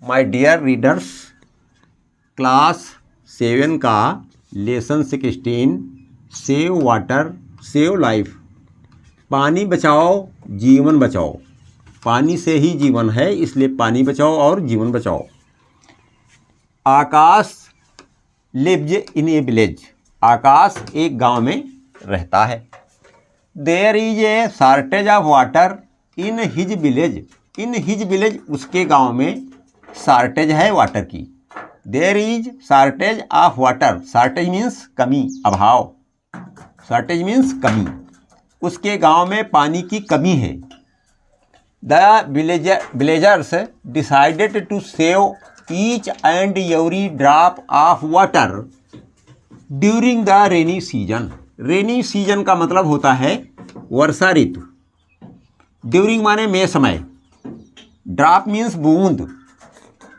My dear readers, class 7 का lesson 16 save water save life. पानी बचाओ जीवन बचाओ। पानी से ही जीवन है, इसलिए पानी बचाओ और जीवन बचाओ। आकाश लिव्स इन ए विलेज। आकाश एक गांव में रहता है। There is a shortage of water in his village. In his village, उसके गांव में शॉर्टेज है वाटर की। There is shortage of water. Shortage means कमी, अभाव। शॉर्टेज मीन्स कमी। उसके गांव में पानी की कमी है। The villagers decided to save each and every drop of water during the rainy season. Rainy season का मतलब होता है वर्षा ऋतु। ड्यूरिंग माने में समय। ड्रॉप मीन्स बूंद।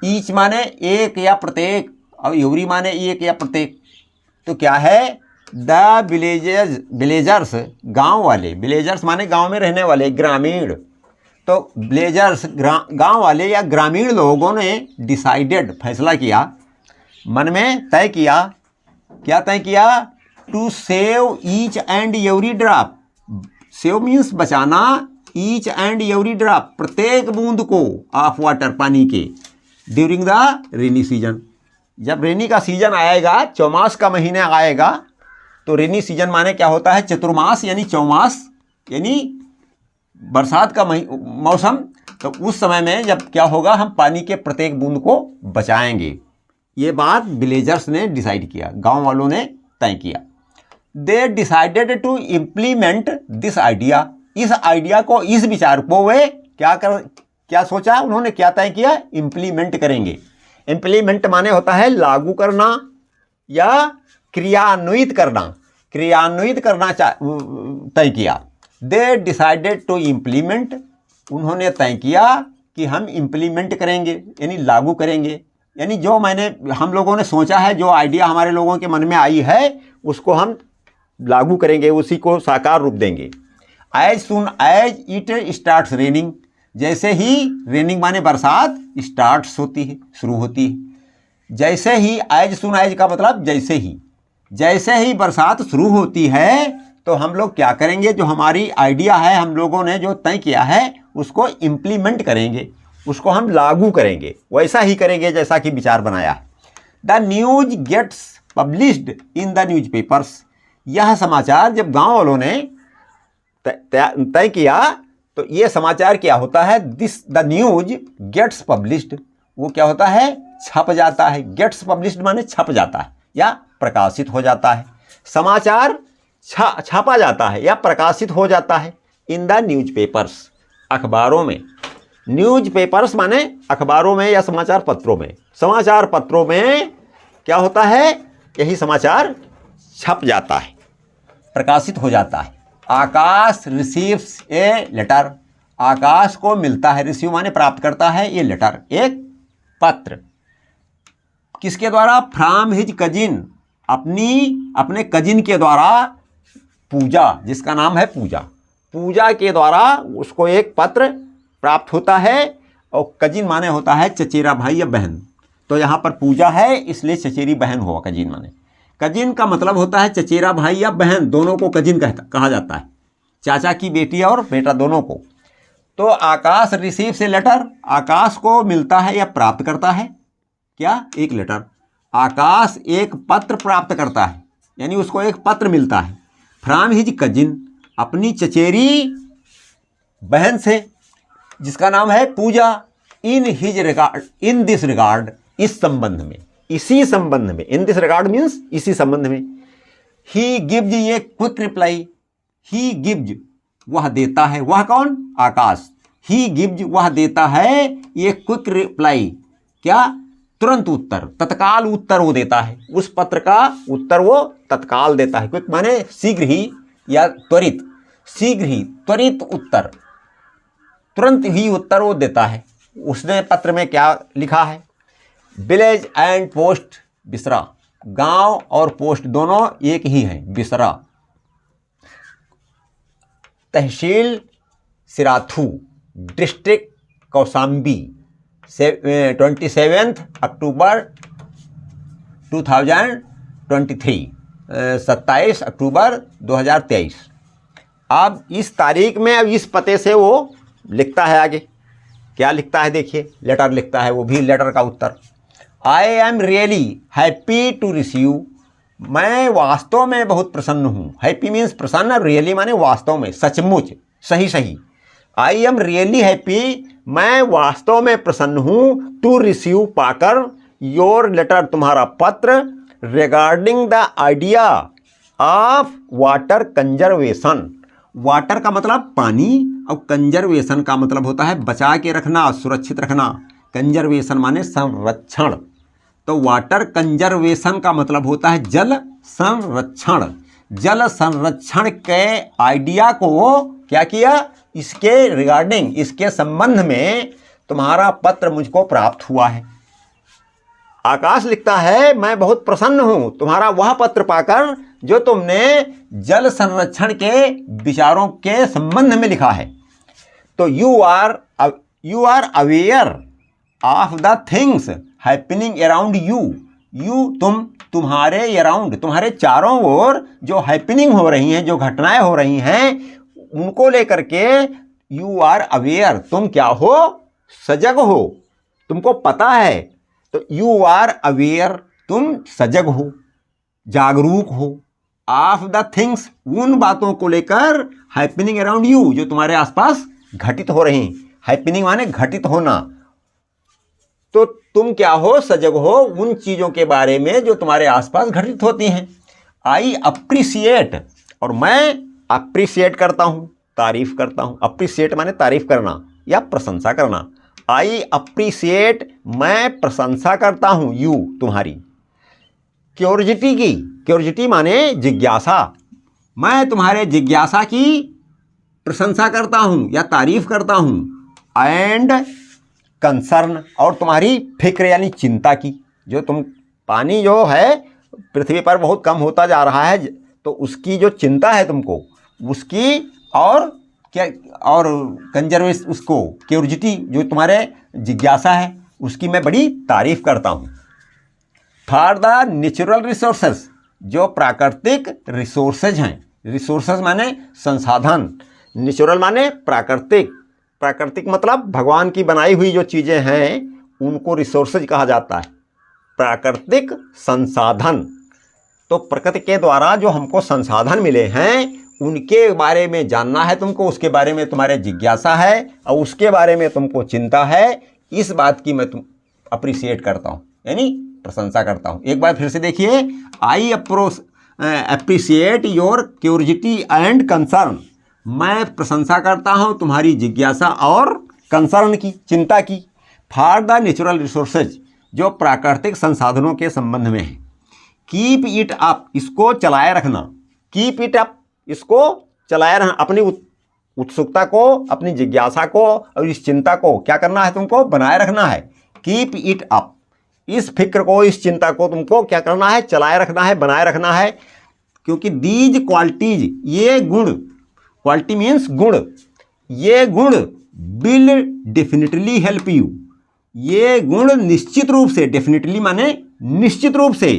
ईच माने एक या प्रत्येक, और एवरी माने एक या प्रत्येक। तो क्या है? द विलेजर्स गांव वाले। विलेजर्स माने गांव में रहने वाले, ग्रामीण। तो विलेजर्स गांव वाले या ग्रामीण लोगों ने डिसाइडेड फैसला किया, मन में तय किया। क्या तय किया? To save each and every drop. Save means बचाना, ईच एंड एवरी ड्रॉप प्रत्येक बूंद को, ऑफ वाटर पानी के, ड्यूरिंग द रेनी सीजन। जब रेनी का सीजन आएगा, चौमास का महीना आएगा, तो रेनी सीजन माने क्या होता है? चतुर्मास यानी चौमास, यानी बरसात का मौसम। तो उस समय में जब क्या होगा, हम पानी के प्रत्येक बूंद को बचाएंगे। ये बात विलेजर्स ने डिसाइड किया, गांव वालों ने तय किया। They decided to implement this idea. इस आइडिया को, इस विचार को वे क्या सोचा उन्होंने? क्या तय किया? इम्प्लीमेंट करेंगे। इम्प्लीमेंट माने होता है लागू करना या क्रियान्वित करना। क्रियान्वित करना तय किया। They decided to implement. उन्होंने तय किया कि हम इम्प्लीमेंट करेंगे, यानी लागू करेंगे। यानी जो हम लोगों ने सोचा है, जो आइडिया हमारे लोगों के मन में आई है, उसको हम लागू करेंगे, उसी को साकार रूप देंगे। As soon as it starts raining. जैसे ही, रेनिंग माने बरसात, स्टार्ट्स होती है, शुरू होती है। जैसे ही, एज सुन एज का मतलब जैसे ही। जैसे ही बरसात शुरू होती है, तो हम लोग क्या करेंगे? जो हमारी आइडिया है, हम लोगों ने जो तय किया है, उसको इम्प्लीमेंट करेंगे, उसको हम लागू करेंगे। वैसा ही करेंगे जैसा कि विचार बनाया है। The news gets published in the newspapers. यह समाचार जब गांव वालों ने तय किया, तो ये समाचार क्या होता है? The news gets published. वो क्या होता है? छप जाता है। गेट्स पब्लिश्ड माने छप जाता है या प्रकाशित हो जाता है। समाचार छापा जाता है या प्रकाशित हो जाता है इन द न्यूज पेपर्स, अखबारों में। न्यूज पेपर्स माने अखबारों में या समाचार पत्रों में। समाचार पत्रों में क्या होता है? यही समाचार छप जाता है, प्रकाशित हो जाता है। आकाश रिसीव्स ए लेटर। आकाश को मिलता है, रिसीव माने प्राप्त करता है, ये लेटर, एक पत्र। किसके द्वारा? From his cousin. अपने कजिन के द्वारा, पूजा, जिसका नाम है पूजा। पूजा के द्वारा उसको एक पत्र प्राप्त होता है। और कजिन माने होता है चचेरा भाई या बहन। तो यहाँ पर पूजा है, इसलिए चचेरी बहन हुआ कजिन माने। कजिन का मतलब होता है चचेरा भाई या बहन, दोनों को कजिन कहा जाता है। चाचा की बेटी और बेटा दोनों को। तो आकाश रिसीव से लेटर। आकाश को मिलता है या प्राप्त करता है क्या? एक लेटर। आकाश एक पत्र प्राप्त करता है, यानी उसको एक पत्र मिलता है। फ्रॉम हिज कजिन, अपनी चचेरी बहन से, जिसका नाम है पूजा। इन दिस रिगार्ड, इस संबंध में, इसी संबंध में। इन दिस रिगार्ड मीन्स इसी संबंध में। ही गिव्स ये क्विक रिप्लाई। ही गिव्स, वह देता है। वह कौन? आकाश। ही गिव्स, वह देता है ये क्विक रिप्लाई। क्या? तुरंत उत्तर, तत्काल उत्तर वो देता है। उस पत्र का उत्तर वो तत्काल देता है। क्विक माने शीघ्र ही या त्वरित। शीघ्र ही, त्वरित उत्तर, तुरंत ही उत्तर वो देता है। उसने पत्र में क्या लिखा है? विलेज एंड पोस्ट बिसरा। गांव और पोस्ट दोनों एक ही हैं, बिसरा। तहसील सिराथू, डिस्ट्रिक्ट कौशाम्बी, 27 अक्टूबर 2023, 27 अक्टूबर 2023। अब इस तारीख में अब इस पते से वो लिखता है, आगे क्या लिखता है देखिए, लेटर लिखता है, वो भी लेटर का उत्तर। I am really happy to receive, मैं वास्तव में बहुत प्रसन्न हूँ। हैप्पी मीन्स प्रसन्न, रियली माने वास्तव में, सचमुच, सही सही। आई एम रियली हैप्पी, मैं वास्तव में प्रसन्न हूँ, टू रिसीव पाकर, योर लेटर तुम्हारा पत्र, regarding the idea of water conservation. Water का मतलब पानी और कंजर्वेशन का मतलब होता है बचा के रखना, सुरक्षित रखना। कंजर्वेशन माने संरक्षण, तो वाटर कंजर्वेशन का मतलब होता है जल संरक्षण। जल संरक्षण के आइडिया को क्या किया, इसके रिगार्डिंग, इसके संबंध में तुम्हारा पत्र मुझको प्राप्त हुआ है। आकाश लिखता है मैं बहुत प्रसन्न हूं तुम्हारा वह पत्र पाकर जो तुमने जल संरक्षण के विचारों के संबंध में लिखा है। तो you are aware of the things happening around you तुम्हारे अराउंड, तुम्हारे चारों ओर जो हैपनिंग हो रही हैं, जो घटनाएं हो रही हैं, उनको लेकर के यू आर अवेयर, तुम क्या हो, सजग हो, तुमको पता है। तो यू आर अवेयर, तुम सजग हो, जागरूक हो, ऑफ द थिंग्स, उन बातों को लेकर, हैपनिंग अराउंड यू, जो तुम्हारे आसपास घटित हो रही। हैपनिंग माने घटित होना, तो तुम क्या हो, सजग हो उन चीज़ों के बारे में जो तुम्हारे आसपास घटित होती हैं। आई अप्रिसिएट, और मैं अप्रिसिएट करता हूँ, तारीफ करता हूँ। अप्रिसिएट माने तारीफ करना या प्रशंसा करना। आई अप्रिसिएट, मैं प्रशंसा करता हूँ, यू तुम्हारी, क्यूरियोसिटी की। क्यूरियोसिटी माने जिज्ञासा, मैं तुम्हारे जिज्ञासा की प्रशंसा करता हूँ या तारीफ करता हूँ। एंड कंसर्न, और तुम्हारी फिक्र यानी चिंता की, जो तुम, पानी जो है पृथ्वी पर बहुत कम होता जा रहा है, तो उसकी जो चिंता है तुमको, उसकी, और क्या, और कंजर्वेशन, उसको क्यूरियोसिटी जो तुम्हारे जिज्ञासा है, उसकी मैं बड़ी तारीफ करता हूँ। फॉर द नेचुरल रिसोर्सेज, जो प्राकृतिक रिसोर्सेज हैं, रिसोर्सेज माने संसाधन, नेचुरल माने प्राकृतिक, प्राकृतिक मतलब भगवान की बनाई हुई जो चीज़ें हैं उनको रिसोर्सेज कहा जाता है, प्राकृतिक संसाधन। तो प्रकृति के द्वारा जो हमको संसाधन मिले हैं उनके बारे में जानना है तुमको, उसके बारे में तुम्हारे जिज्ञासा है और उसके बारे में तुमको चिंता है। इस बात की मैं तुम अप्रिसिएट करता हूँ, यानी प्रशंसा करता हूँ। एक बार फिर से देखिए, I appreciate your curiosity and concern, मैं प्रशंसा करता हूँ तुम्हारी जिज्ञासा और कंसर्न की, चिंता की। फॉर द नेचुरल रिसोर्सेज, जो प्राकृतिक संसाधनों के संबंध में है। कीप इट अप, इसको चलाए रखना। कीप इट अप, इसको चलाए रहना, अपनी उत्सुकता को, अपनी जिज्ञासा को और इस चिंता को क्या करना है, तुमको बनाए रखना है। कीप इट अप, इस फिक्र को, इस चिंता को तुमको क्या करना है, चलाए रखना है, बनाए रखना है। क्योंकि दीज क्वालिटीज, ये गुण, क्वालिटी मीन्स गुण, ये गुण विल डेफिनेटली हेल्प यू, ये गुण निश्चित रूप से, डेफिनेटली माने निश्चित रूप से,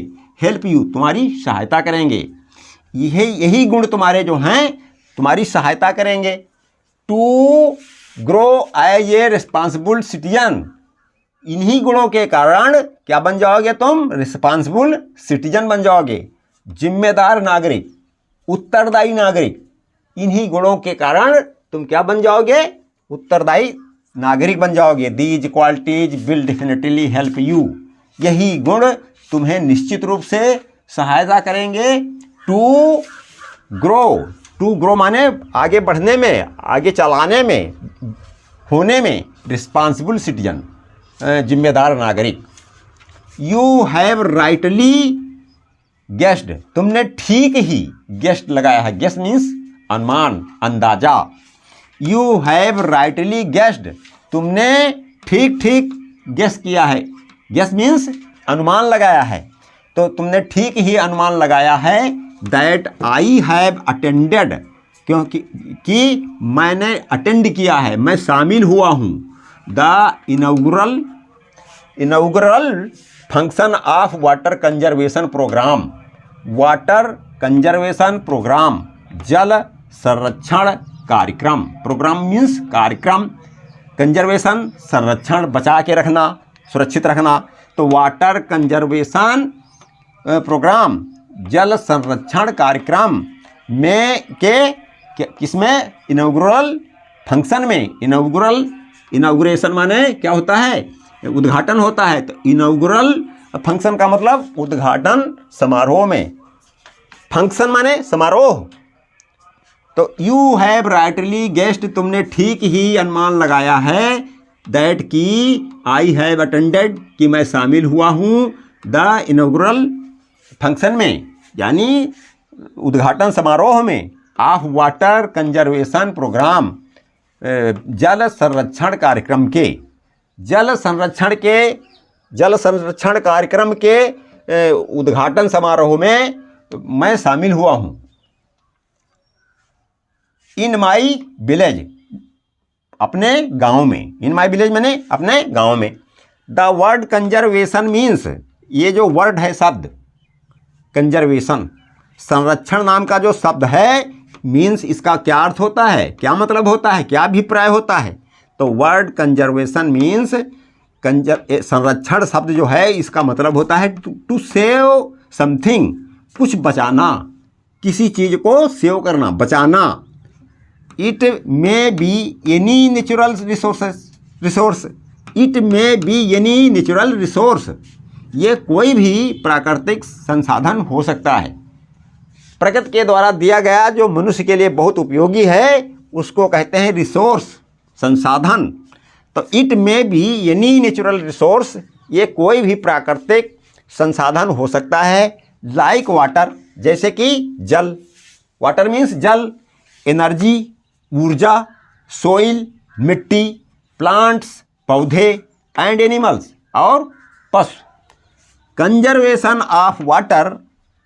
हेल्प यू तुम्हारी सहायता करेंगे। यही गुण तुम्हारे जो हैं तुम्हारी सहायता करेंगे। To grow as a responsible citizen, इन्हीं गुणों के कारण क्या बन जाओगे तुम, रिस्पॉन्सिबल सिटीजन बन जाओगे, जिम्मेदार नागरिक, उत्तरदायी नागरिक। इन्हीं गुणों के कारण तुम क्या बन जाओगे, उत्तरदायी नागरिक बन जाओगे। These qualities will definitely help you, यही गुण तुम्हें निश्चित रूप से सहायता करेंगे। टू ग्रो माने आगे बढ़ने में, आगे चलाने में, होने में, रिस्पॉन्सिबल सिटीजन, जिम्मेदार नागरिक। यू हैव राइटली गेस्ड, तुमने ठीक ही गेस्ट लगाया है, गेस्ट मीन्स अनुमान, अंदाजा। यू हैव राइटली गेस्ड, तुमने ठीक ठीक गेस किया है, गेस मीन्स अनुमान लगाया है, तो तुमने ठीक ही अनुमान लगाया है। दैट आई हैव अटेंडेड, क्योंकि मैंने अटेंड किया है, मैं शामिल हुआ हूँ। The inaugural inaugural function of water conservation programme, water conservation programme, जल संरक्षण कार्यक्रम। प्रोग्राम मीन्स कार्यक्रम, कंजर्वेशन संरक्षण, बचा के रखना, सुरक्षित रखना। तो वाटर कंजर्वेशन प्रोग्राम, जल संरक्षण कार्यक्रम में किसमें, इनॉग्रल फंक्शन में। इनॉग्रेशन माने क्या होता है, उद्घाटन होता है। तो इनॉग्रल फंक्शन का मतलब उद्घाटन समारोह में, फंक्शन माने समारोह। तो यू हैव राइटली गेस्ड, तुमने ठीक ही अनुमान लगाया है, दैट की आई हैव अटेंडेड, कि मैं शामिल हुआ हूँ, द इनॉग्रल फंक्शन में, यानी उद्घाटन समारोह में, ऑफ वाटर कंजर्वेशन प्रोग्राम, जल संरक्षण कार्यक्रम के, जल संरक्षण कार्यक्रम के उद्घाटन समारोह में मैं शामिल हुआ हूँ। इन माई विलेज, अपने गांव में, इन माई विलेज मैंने अपने गांव में। द वर्ड कंजर्वेशन मीन्स, ये जो वर्ड है शब्द कंजर्वेशन, संरक्षण नाम का जो शब्द है, मीन्स इसका क्या अर्थ होता है, क्या मतलब होता है, क्या अभिप्राय होता है। तो वर्ड कंजर्वेशन मीन्स, संरक्षण शब्द जो है इसका मतलब होता है टू सेव समथिंग, कुछ बचाना, किसी चीज़ को सेव करना, बचाना। It may be any natural resource, it may be any natural resource, ये कोई भी प्राकृतिक संसाधन हो सकता है, प्रकृति के द्वारा दिया गया जो मनुष्य के लिए बहुत उपयोगी है, उसको कहते हैं रिसोर्स, संसाधन। तो it may be any natural resource, ये कोई भी प्राकृतिक संसाधन हो सकता है। लाइक वाटर, जैसे कि जल, वाटर मीन्स जल, एनर्जी ऊर्जा, सोइल मिट्टी, प्लांट्स पौधे, एंड एनिमल्स और पशु। कंजर्वेशन ऑफ वाटर,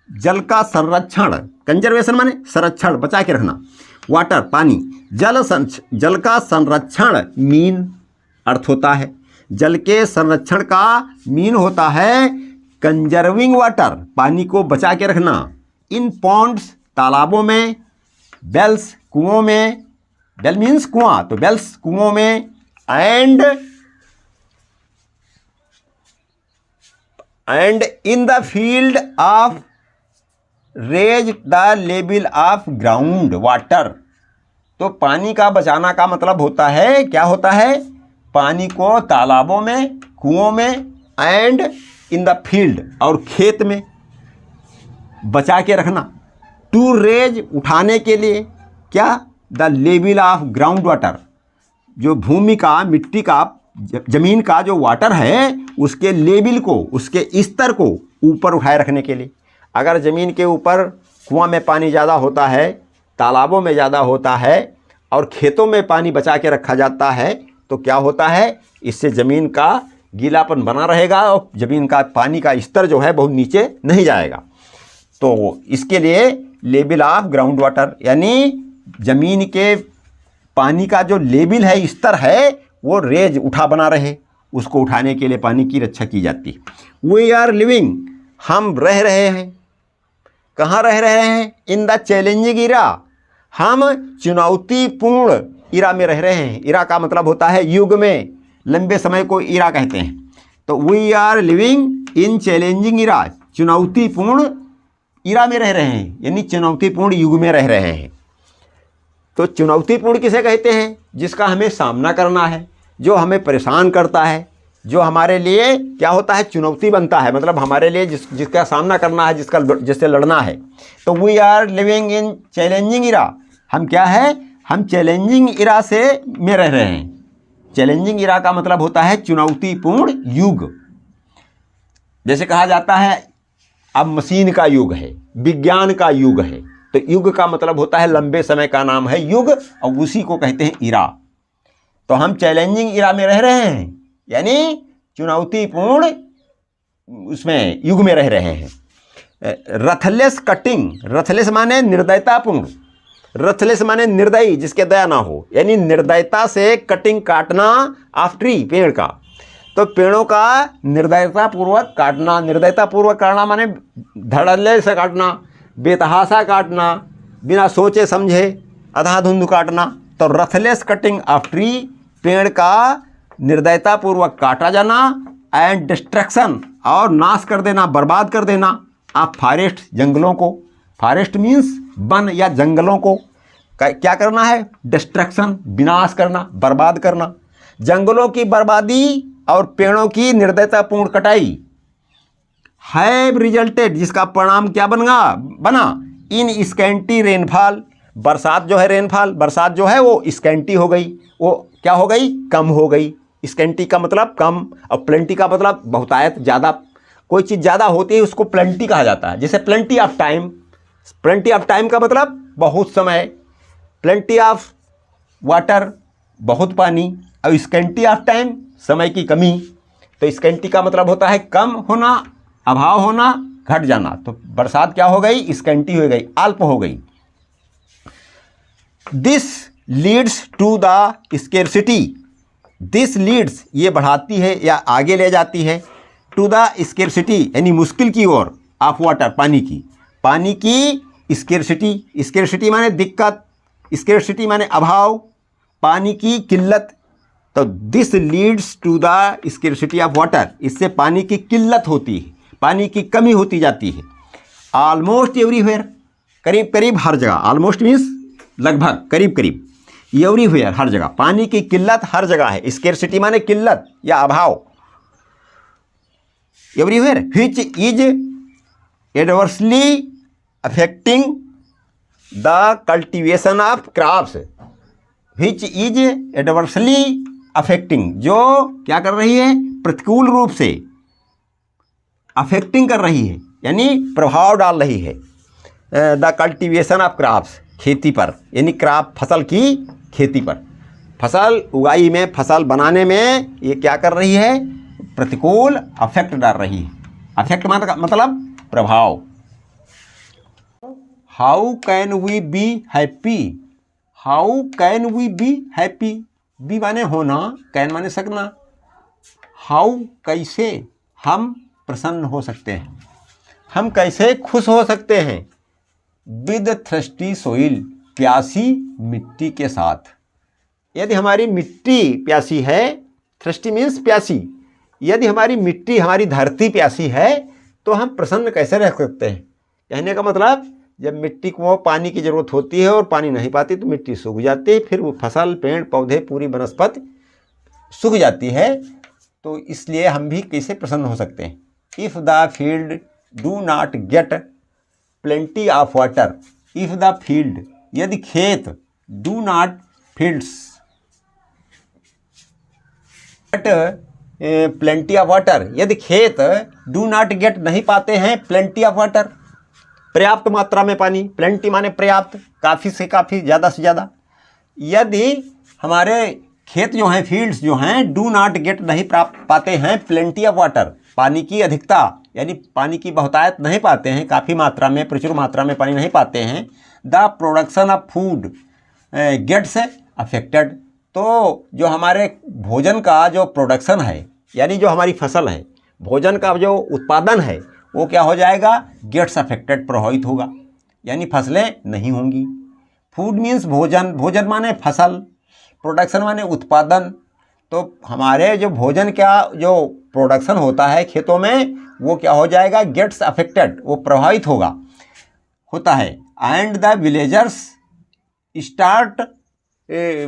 जल का संरक्षण, कंजर्वेशन माने संरक्षण, बचा के रखना, वाटर पानी, जल का संरक्षण मीन अर्थ होता है, जल के संरक्षण का मीन होता है कंजर्विंग वाटर, पानी को बचा के रखना। इन पॉन्ड्स, तालाबों में, बेल्स, कुओं में, बेल मीन्स कुआं, तो बेल्स कुओं में, and in the field of raise the level of ground water. तो पानी का बचाना का मतलब होता है, क्या होता है, पानी को तालाबों में, कुओं में, एंड इन द फील्ड और खेत में बचा के रखना। टू रेज उठाने के लिए, क्या, the level of ground water, जो भूमि का, मिट्टी का, जमीन का जो वाटर है उसके लेवल को, उसके स्तर को ऊपर उठाए रखने के लिए। अगर ज़मीन के ऊपर कुआं में पानी ज़्यादा होता है, तालाबों में ज़्यादा होता है और खेतों में पानी बचा के रखा जाता है, तो क्या होता है, इससे ज़मीन का गीलापन बना रहेगा और ज़मीन का पानी का स्तर जो है बहुत नीचे नहीं जाएगा। तो इसके लिए लेवल ऑफ ग्राउंड वाटर, यानी ज़मीन के पानी का जो लेवल है, स्तर है, वो रेज उठा बना रहे, उसको उठाने के लिए पानी की रक्षा की जाती है। वी आर लिविंग, हम रह रहे हैं, कहाँ रह रहे हैं, इन द चैलेंजिंग इरा, हम चुनौतीपूर्ण इरा में रह रहे हैं। इरा का मतलब होता है युग में, लंबे समय को इरा कहते हैं। तो we are living in challenging era, चुनौतीपूर्ण इरा में रह रहे हैं, यानी चुनौतीपूर्ण युग में रह रहे हैं। तो चुनौतीपूर्ण किसे कहते हैं, जिसका हमें सामना करना है, जो हमें परेशान करता है, जो हमारे लिए क्या होता है, चुनौती बनता है, मतलब हमारे लिए जिसका सामना करना है, जिससे लड़ना है। तो we are living in challenging era, हम क्या है, हम चैलेंजिंग इरा से में रह रहे हैं। चैलेंजिंग इरा का मतलब होता है चुनौतीपूर्ण युग। जैसे कहा जाता है अब मशीन का युग है, विज्ञान का युग है, तो युग का मतलब होता है लंबे समय का नाम है युग, और उसी को कहते हैं इरा। तो हम चैलेंजिंग इरा में रह रहे हैं, यानी चुनौतीपूर्ण उसमें युग में रह रहे हैं। रथलेस कटिंग, रथलेस माने निर्दयतापूर्ण, रथलेस माने निर्दयी, जिसके दया ना हो, यानी निर्दयता से कटिंग, काटना ऑफ ट्री, पेड़ का। तो पेड़ों का निर्दयतापूर्वक काटना, निर्दयतापूर्वक काटना माने धड़ल्ले से काटना, बेतहासा काटना, बिना सोचे समझे अंधाधुंध काटना। तो रथलेस कटिंग ऑफ ट्री, पेड़ का निर्दयतापूर्वक काटा जाना, एंड डिस्ट्रक्शन और नाश कर देना, बर्बाद कर देना आप फॉरेस्ट, जंगलों को। फॉरेस्ट मीन्स वन या जंगलों को क्या करना है? डिस्ट्रक्शन, विनाश करना, बर्बाद करना। जंगलों की बर्बादी और पेड़ों की निर्दयतापूर्ण कटाई हैव रिजल्टेड, जिसका परिणाम क्या बना इन स्कैंटी रेनफॉल, बरसात जो है, रेनफॉल बरसात जो है वो स्कैंटी हो गई, वो क्या हो गई? कम हो गई। स्कैंटी का मतलब कम और प्लेंटी का मतलब बहुतायत, ज़्यादा। कोई चीज़ ज़्यादा होती है उसको प्लेंटी कहा जाता है। जैसे plenty of time, plenty of time का मतलब बहुत समय, प्लेंटी ऑफ वाटर बहुत पानी, और स्कैंटी ऑफ टाइम समय की कमी। तो स्कैंटी का मतलब होता है कम होना, अभाव होना, घट जाना। तो बरसात क्या हो गई? स्कैंटी हो गई, अल्प हो गई। This leads to the scarcity, this leads ये बढ़ाती है या आगे ले जाती है, टू द स्केर्सिटी यानी मुश्किल की ओर, ऑफ वाटर पानी की स्केर्सिटी, स्केर्सिटी माने दिक्कत, स्केर्सिटी माने अभाव, पानी की किल्लत। तो this leads to the scarcity of water, इससे पानी की किल्लत होती है, पानी की कमी होती जाती है। ऑलमोस्ट एवरीवेयर, करीब करीब हर जगह, ऑलमोस्ट मीन्स लगभग, करीब करीब, एवरीवेयर हर जगह, पानी की किल्लत हर जगह है। स्केर्सिटी माने किल्लत या अभाव। Everywhere which is adversely affecting the cultivation of crops, which is adversely affecting, जो क्या कर रही है? प्रतिकूल रूप से अफेक्टिंग कर रही है, यानी प्रभाव डाल रही है, द कल्टीवेशन ऑफ क्रॉप्स, खेती पर, यानी क्रॉप फसल की खेती पर, फसल उगाई में, फसल बनाने में ये क्या कर रही है? प्रतिकूल अफेक्ट डाल रही है। अफेक्ट मतलब प्रभाव। How can we be happy, how can we be happy, be माने होना, कैन माने सकना। हाउ कैसे हम प्रसन्न हो सकते हैं, हम कैसे खुश हो सकते हैं? विद थ्रस्टी सोइल, प्यासी मिट्टी के साथ। यदि हमारी मिट्टी प्यासी है, थ्रस्टी मीन्स प्यासी, यदि हमारी मिट्टी, हमारी धरती प्यासी है तो हम प्रसन्न कैसे रह सकते हैं? कहने का मतलब जब मिट्टी को पानी की ज़रूरत होती है और पानी नहीं पाती तो मिट्टी सूख जाती है, फिर वो फसल, पेड़ पौधे, पूरी वनस्पति सूख जाती है। तो इसलिए हम भी कैसे प्रसन्न हो सकते हैं? If the field do not gate plenty of water, if the field यदि खेत, do not fields plenty of water, यदि खेत डू नॉट गेट नहीं पाते हैं प्लेंटी ऑफ वाटर, पर्याप्त मात्रा में पानी, प्लेंटी माने पर्याप्त, काफ़ी से काफ़ी, ज़्यादा से ज़्यादा। यदि हमारे खेत जो हैं, फील्ड्स जो हैं, डू नॉट गेट नहीं प्राप्त पाते हैं प्लेंटी ऑफ वाटर, पानी की अधिकता यानी पानी की बहुतायत नहीं पाते हैं, काफ़ी मात्रा में, प्रचुर मात्रा में पानी नहीं पाते हैं, the production of food gets affected, तो जो हमारे भोजन का जो प्रोडक्शन है, यानी जो हमारी फसल है, भोजन का जो उत्पादन है, वो क्या हो जाएगा? गेट्स अफेक्टेड, प्रभावित होगा, यानी फसलें नहीं होंगी। फूड मीन्स भोजन, भोजन माने फसल, प्रोडक्शन माने उत्पादन। तो हमारे जो भोजन का जो प्रोडक्शन होता है खेतों में, वो क्या हो जाएगा? गेट्स अफेक्टेड, वो प्रभावित होता है। And the villagers start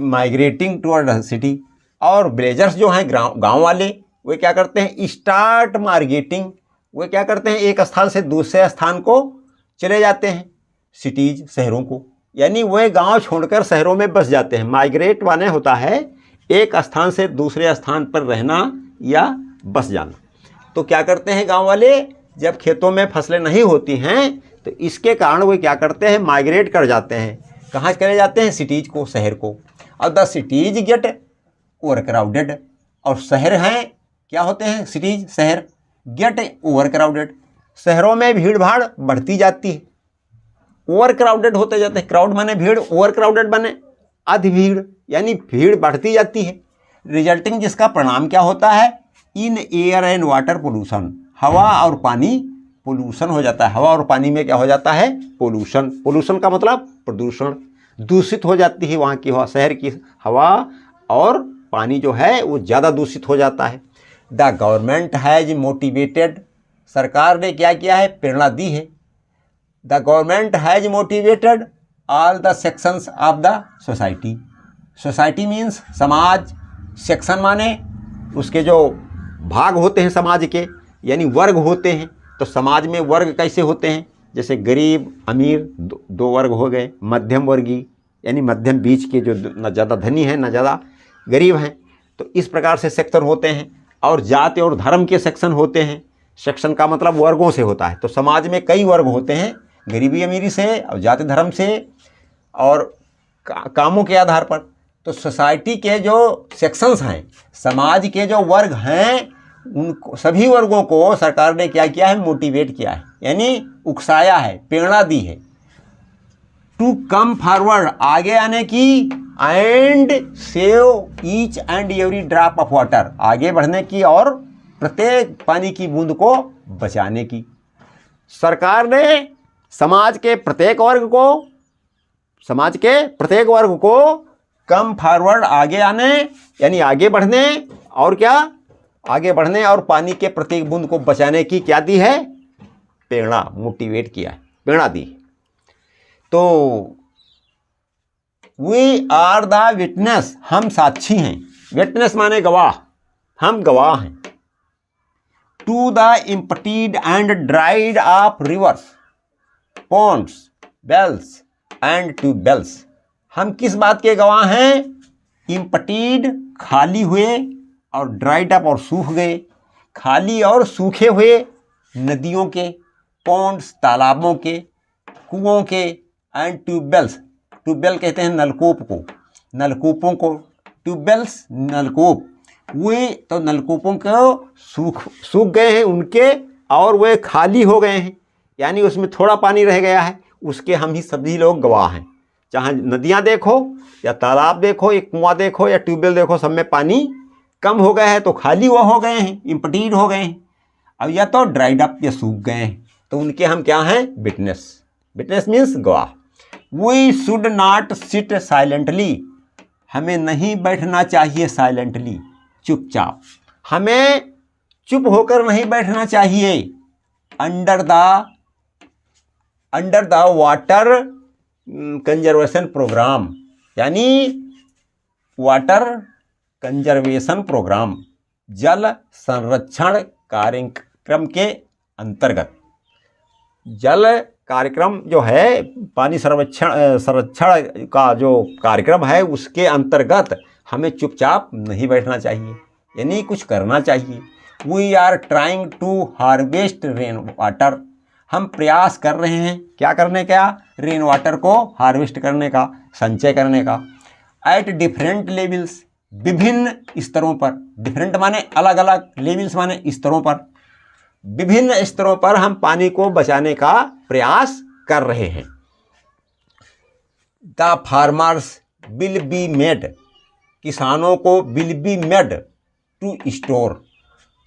migrating toward city, और विलेजर्स जो हैं, गांव वाले, वे क्या करते हैं? स्टार्ट माइग्रेटिंग, वे क्या करते हैं? एक स्थान से दूसरे स्थान को चले जाते हैं, सिटीज, शहरों को, यानी वे गांव छोड़कर शहरों में बस जाते हैं। माइग्रेट माने होता है एक स्थान से दूसरे स्थान पर रहना या बस जाना। तो क्या करते हैं गांव वाले? जब खेतों में फसलें नहीं होती हैं तो इसके कारण वे क्या करते हैं? माइग्रेट कर जाते हैं। कहाँ चले जाते हैं? सिटीज को, शहर को। और the cities get over crowded, और शहर हैं क्या होते हैं? सिटीज, शहर, गेट ओवर क्राउडेड, शहरों में भीड़ भाड़ बढ़ती जाती है, ओवर क्राउडेड होते जाते हैं। क्राउड माने भीड़, ओवर क्राउडेड माने अधि भीड़, यानी भीड़ बढ़ती जाती है। रिजल्टिंग, जिसका परिणाम क्या होता है? In air and water pollution, हवा और पानी पोल्यूशन हो जाता है। हवा और पानी में क्या हो जाता है? पोल्यूशन। पोल्यूशन का मतलब प्रदूषण, दूषित हो जाती है वहाँ की हवा, शहर की हवा और पानी जो है वो ज़्यादा दूषित हो जाता है। द गवर्नमेंट हैज मोटिवेटेड, सरकार ने क्या किया है? प्रेरणा दी है। The government has motivated all the sections of the society. Society means समाज, सेक्शन माने उसके जो भाग होते हैं समाज के, यानी वर्ग होते हैं। तो समाज में वर्ग कैसे होते हैं? जैसे गरीब अमीर दो वर्ग हो गए, मध्यम वर्गीय यानी मध्यम बीच के जो न ज़्यादा धनी हैं न ज़्यादा गरीब हैं। तो इस प्रकार से सेक्शन होते हैं। और जाति और धर्म के सेक्शन होते हैं। सेक्शन का मतलब वर्गों से होता है। तो समाज में कई वर्ग होते हैं, गरीबी अमीरी से और जाति धर्म से और कामों के आधार पर। तो सोसाइटी के जो सेक्शंस हैं, समाज के जो वर्ग हैं, उनको सभी वर्गों को सरकार ने क्या किया है? मोटिवेट किया है, यानी उकसाया है, प्रेरणा दी है। टू कम फॉरवर्ड, आगे आने की, and save each and every drop of water, आगे बढ़ने की और प्रत्येक पानी की बूंद को बचाने की। सरकार ने समाज के प्रत्येक वर्ग को कम फॉरवर्ड, आगे आने यानी आगे बढ़ने, और क्या? आगे बढ़ने और पानी के प्रत्येक बूंद को बचाने की क्या दी है? प्रेरणा, मोटिवेट किया है, प्रेरणा दी। तो वी आर द विटनेस, हम साक्षी हैं। विटनेस माने गवाह, हम गवाह हैं। To the emptied and dried of rivers, ponds, wells and tubewells, हम किस बात के गवाह हैं? इम्पटीड, खाली हुए, और ड्राइड अप, और सूख गए। खाली और सूखे हुए नदियों के, पॉन्ड्स तालाबों के, कुओं के, एंड ट्यूबवेल्स, ट्यूबवेल कहते हैं नलकूप को, नलकूपों को, ट्यूबवेल्स नलकूप, वे तो नलकूपों को सूख गए हैं उनके, और वे खाली हो गए हैं, यानी उसमें थोड़ा पानी रह गया है, उसके हम ही सभी लोग गवाह हैं। चाहे नदियाँ देखो या तालाब देखो या कुआं देखो या ट्यूबवेल देखो, सब में पानी कम हो गया है, तो खाली वो हो गए हैं, इम्पटीड हो गए हैं। अब या तो ड्राइड अप या सूख गए हैं, तो उनके हम क्या हैं? विटनेस। विटनेस मीन्स गवाह। We should not sit silently, हमें नहीं बैठना चाहिए साइलेंटली, चुपचाप, हमें चुप होकर नहीं बैठना चाहिए। Under the water conservation programme, यानी वाटर कंजर्वेशन प्रोग्राम, जल संरक्षण कार्यक्रम के अंतर्गत। जल कार्यक्रम जो है, पानी संरक्षण का जो कार्यक्रम है, उसके अंतर्गत हमें चुपचाप नहीं बैठना चाहिए, यानी कुछ करना चाहिए। We are trying to harvest rain water, हम प्रयास कर रहे हैं, क्या करने का? रेन वाटर को हार्वेस्ट करने का, संचय करने का। एट डिफरेंट लेवल्स, विभिन्न स्तरों पर, डिफरेंट माने अलग अलग, लेवल्स माने स्तरों पर, विभिन्न स्तरों पर हम पानी को बचाने का प्रयास कर रहे हैं। The farmers will be made, किसानों को will be made to store,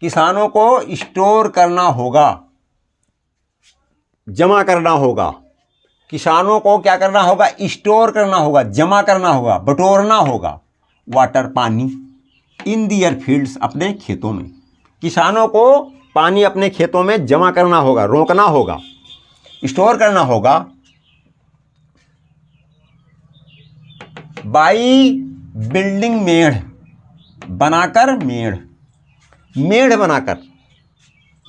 किसानों को स्टोर करना होगा, जमा करना होगा। किसानों को क्या करना होगा? स्टोर करना होगा, जमा करना होगा, बटोरना होगा वाटर, पानी, इन दियर फील्ड्स, अपने खेतों में। किसानों को पानी अपने खेतों में जमा करना होगा, रोकना होगा, स्टोर करना होगा। बाई बिल्डिंग मेढ़, बनाकर मेढ़, मेढ़ बनाकर,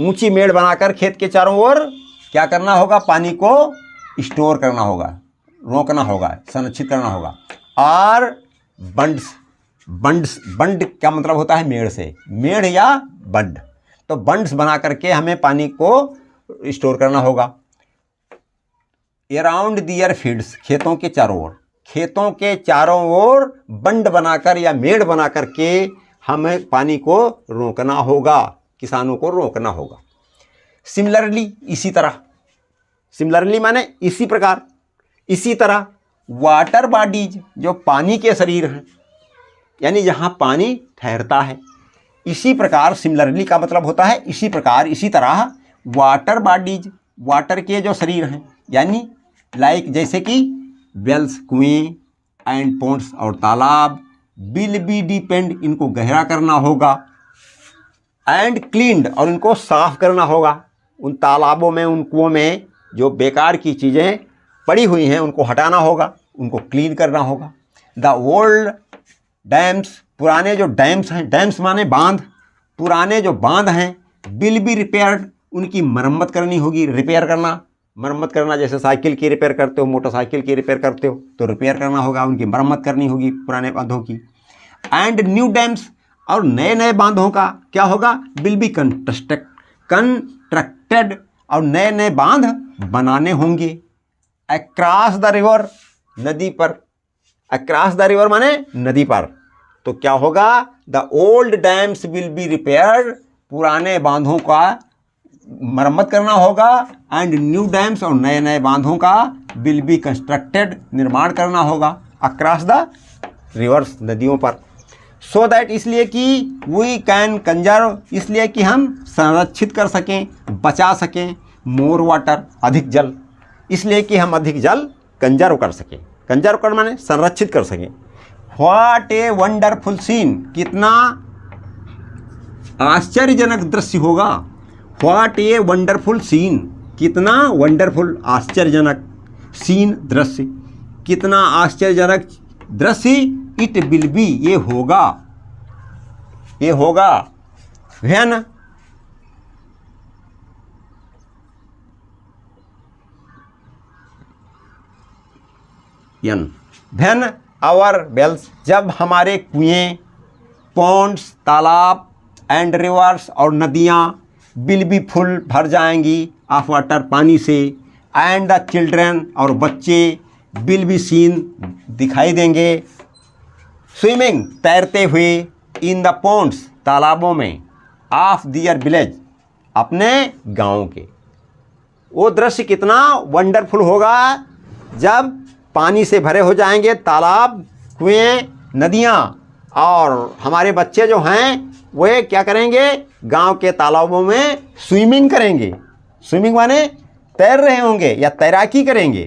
ऊंची मेढ़ बनाकर खेत के चारों ओर क्या करना होगा? पानी को स्टोर करना होगा, रोकना होगा, संरक्षित करना होगा। और बंड क्या मतलब होता है? मेढ़ से, मेढ़ या बंड, तो बंड्स बना करके हमें पानी को स्टोर करना होगा। अराउंड दियर फील्ड्स, खेतों के चारों ओर, खेतों के चारों ओर बंड बनाकर या मेढ़ बना करके हमें पानी को रोकना होगा, किसानों को रोकना होगा। सिमिलरली, इसी तरह, सिमिलरली माने इसी प्रकार, इसी तरह। वाटर बॉडीज, जो पानी के शरीर हैं, यानी जहाँ पानी ठहरता है, इसी प्रकार सिमिलरली का मतलब होता है इसी प्रकार, इसी तरह वाटर बॉडीज, वाटर के जो शरीर हैं, यानी लाइक जैसे कि वेल्स कुएं एंड पोंड्स और तालाब, विल बी डिपेंड, इनको गहरा करना होगा, एंड क्लीन्ड, और इनको साफ करना होगा। उन तालाबों में, उन कुओं में जो बेकार की चीज़ें पड़ी हुई हैं उनको हटाना होगा, उनको क्लीन करना होगा। द ओल्ड डैम्स, पुराने जो डैम्स हैं, डैम्स माने बांध, पुराने जो बांध हैं, विल बी रिपेयर्ड, उनकी मरम्मत करनी होगी। रिपेयर करना, मरम्मत करना, जैसे साइकिल की रिपेयर करते हो, मोटरसाइकिल की रिपेयर करते हो, तो रिपेयर करना होगा, उनकी मरम्मत करनी होगी पुराने बांधों की। एंड न्यू डैम्स, और नए नए बांधों का क्या होगा, विल बी कंस्ट्रक्टेड, और नए नए बांध बनाने होंगे। अक्रॉस द रिवर, नदी पर, अक्रॉस द रिवर माने नदी पर, तो क्या होगा, the old dams will be repaired, पुराने बांधों का मरम्मत करना होगा, एंड न्यू डैम्स, और नए नए बांधों का विल बी कंस्ट्रक्टेड, निर्माण करना होगा अक्रॉस द रिवर्स, नदियों पर। सो दैट, इसलिए कि वी कैन कंजर्व, इसलिए कि हम संरक्षित कर सकें, बचा सकें, मोर वाटर, अधिक जल, इसलिए कि हम अधिक जल कंजर्व कर सकें। कंजर्व कर माने संरक्षित कर सकें। व्हाट ए वंडरफुल सीन, कितना आश्चर्यजनक दृश्य होगा। व्हाट ए वंडरफुल सीन, कितना वंडरफुल, आश्चर्यजनक, सीन, दृश्य, कितना आश्चर्यजनक दृश्य, इट विल बी, ये होगा, ये होगा, व्हेन, व्हेन आवर वेल्स, जब हमारे कुएं, पॉन्ड्स, तालाब, एंड रिवर्स, और नदियाँ, विल बी फुल, भर जाएंगी, ऑफ वाटर, पानी से, एंड द चिल्ड्रन, और बच्चे, विल बी सीन, दिखाई देंगे, स्विमिंग, तैरते हुए, इन द पॉन्ड्स, तालाबों में, ऑफ दियर विलेज, अपने गाँव के। वो दृश्य कितना वंडरफुल होगा जब पानी से भरे हो जाएंगे तालाब, कुएं, नदियाँ, और हमारे बच्चे जो हैं वे क्या करेंगे, गांव के तालाबों में स्विमिंग करेंगे। स्विमिंग माने तैर रहे होंगे या तैराकी करेंगे,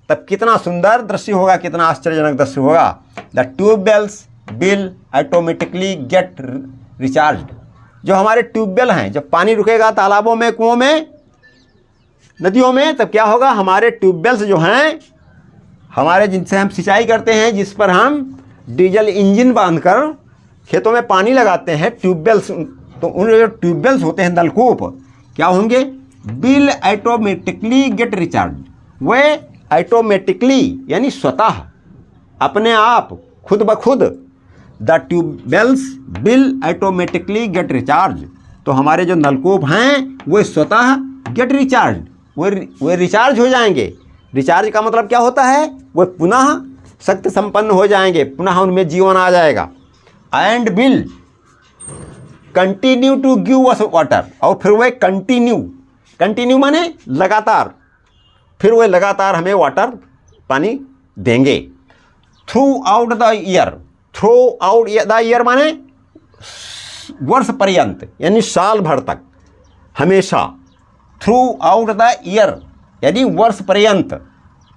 तब कितना सुंदर दृश्य होगा, कितना आश्चर्यजनक दृश्य होगा। The tube wells will automatically gate recharge, जो हमारे ट्यूबवेल हैं, जब पानी रुकेगा तालाबों में, कुओं में, नदियों में, तब क्या होगा, हमारे ट्यूबवेल्स जो हैं, हमारे जिनसे हम सिंचाई करते हैं, जिस पर हम डीजल इंजन बांधकर खेतों में पानी लगाते हैं, ट्यूबवेल्स, तो उन जो ट्यूबवेल्स होते हैं, नलकूप, क्या होंगे, will automatically gate recharge, way automatically यानी स्वतः, अपने आप, खुद ब खुद, the tube wells will automatically gate recharge, तो हमारे जो नलकूप हैं वे स्वतः गेट रिचार्ज, वे रिचार्ज हो जाएंगे। रिचार्ज का मतलब क्या होता है, वे पुनः शक्ति संपन्न हो जाएंगे, पुनः उनमें जीवन आ जाएगा। And will continue to give us water, और फिर वे कंटिन्यू माने लगातार, फिर वे लगातार हमें वाटर, पानी देंगे। Through out the year, through out the year माने वर्ष पर्यंत, यानी साल भर तक, हमेशा। थ्रू आउट द ईयर यानी वर्ष पर्यंत,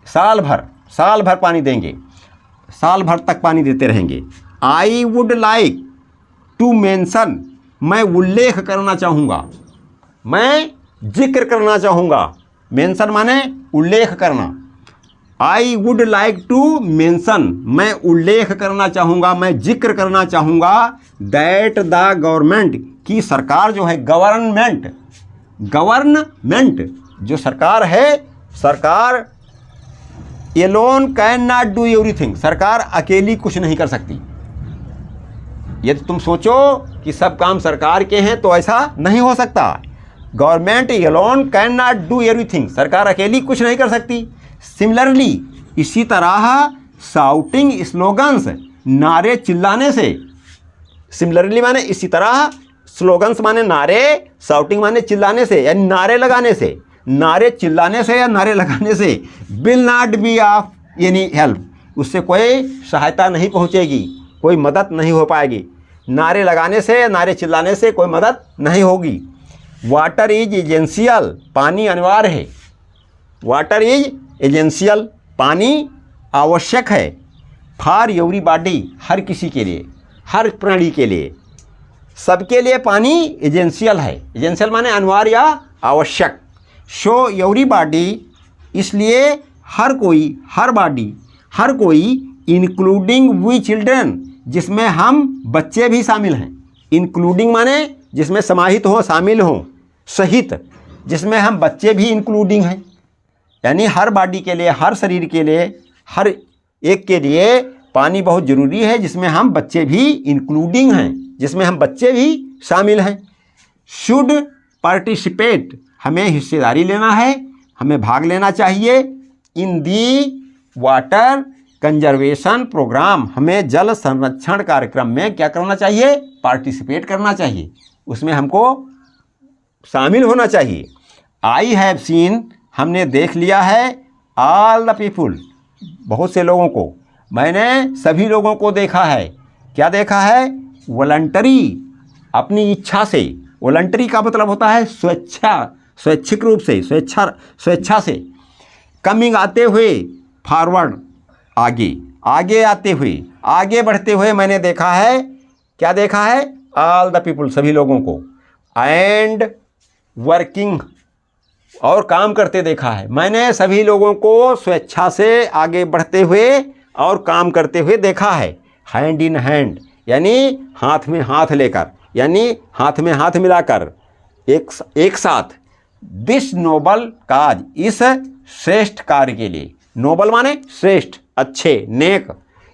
साल भर पानी देंगे, साल भर तक पानी देते रहेंगे। I would like to mention, मैं उल्लेख करना चाहूँगा, मैं जिक्र करना चाहूँगा। मेंशन माने उल्लेख करना। I would like to mention, मैं उल्लेख करना चाहूँगा, मैं जिक्र करना चाहूँगा, दैट द गवर्नमेंट, की सरकार जो है, गवर्नमेंट जो सरकार है, सरकार alone can not do everything, सरकार अकेली कुछ नहीं कर सकती। यदि तुम सोचो कि सब काम सरकार के हैं तो ऐसा नहीं हो सकता। Government alone can not do everything, सरकार अकेली कुछ नहीं कर सकती। सिमिलरली, इसी तरह शाउटिंग स्लोगन्स, नारे चिल्लाने से, सिमिलरली माने इसी तरह, स्लोगन्स माने नारे, शाउटिंग माने चिल्लाने से, यानी नारे लगाने से, नारे चिल्लाने से या नारे लगाने से, will not be of any help, उससे कोई सहायता नहीं पहुंचेगी, कोई मदद नहीं हो पाएगी। नारे लगाने से, नारे चिल्लाने से कोई मदद नहीं होगी। वाटर इज एजेंशियल, पानी अनिवार्य है। वाटर इज एजेंशियल, पानी आवश्यक है। फॉर एवरी बॉडी, हर किसी के लिए, हर प्राणी के लिए, सबके लिए पानी एजेंशियल है। एजेंशियल माने अनिवार्य या आवश्यक। शो एवरी बॉडी, इसलिए हर कोई, हर बॉडी, हर कोई, इंक्लूडिंग वी चिल्ड्रन, जिसमें हम बच्चे भी शामिल हैं। इंक्लूडिंग माने जिसमें समाहित हो, शामिल हो, सहित, जिसमें हम बच्चे भी इंक्लूडिंग हैं। यानी हर बॉडी के लिए, हर शरीर के लिए, हर एक के लिए पानी बहुत ज़रूरी है, जिसमें हम बच्चे भी इंक्लूडिंग हैं, जिसमें हम बच्चे भी शामिल हैं। शुड पार्टिसिपेट, हमें हिस्सेदारी लेना है, हमें भाग लेना चाहिए। इन दी वाटर कंजर्वेशन प्रोग्राम, हमें जल संरक्षण कार्यक्रम में क्या करना चाहिए? पार्टिसिपेट करना चाहिए, उसमें हमको शामिल होना चाहिए। आई हैव सीन, हमने देख लिया है। ऑल द पीपुल, बहुत से लोगों को, मैंने सभी लोगों को देखा है। क्या देखा है? वॉलंटरी, अपनी इच्छा से। वॉलंटरी का मतलब होता है स्वेच्छा, स्वैच्छिक रूप से, स्वेच्छा से। कमिंग, आते हुए। फॉरवर्ड, आगे, आगे आते हुए, आगे बढ़ते हुए मैंने देखा है। क्या देखा है? ऑल द पीपुल, सभी लोगों को। एंड वर्किंग, और काम करते देखा है। मैंने सभी लोगों को स्वेच्छा से आगे बढ़ते हुए और काम करते हुए देखा है। हैंड इन हैंड, यानी हाथ में हाथ लेकर, यानी हाथ में हाथ मिलाकर, एक साथ। दिस नोबल काज, इस श्रेष्ठ कार्य के लिए। नोबल माने श्रेष्ठ, अच्छे, नेक।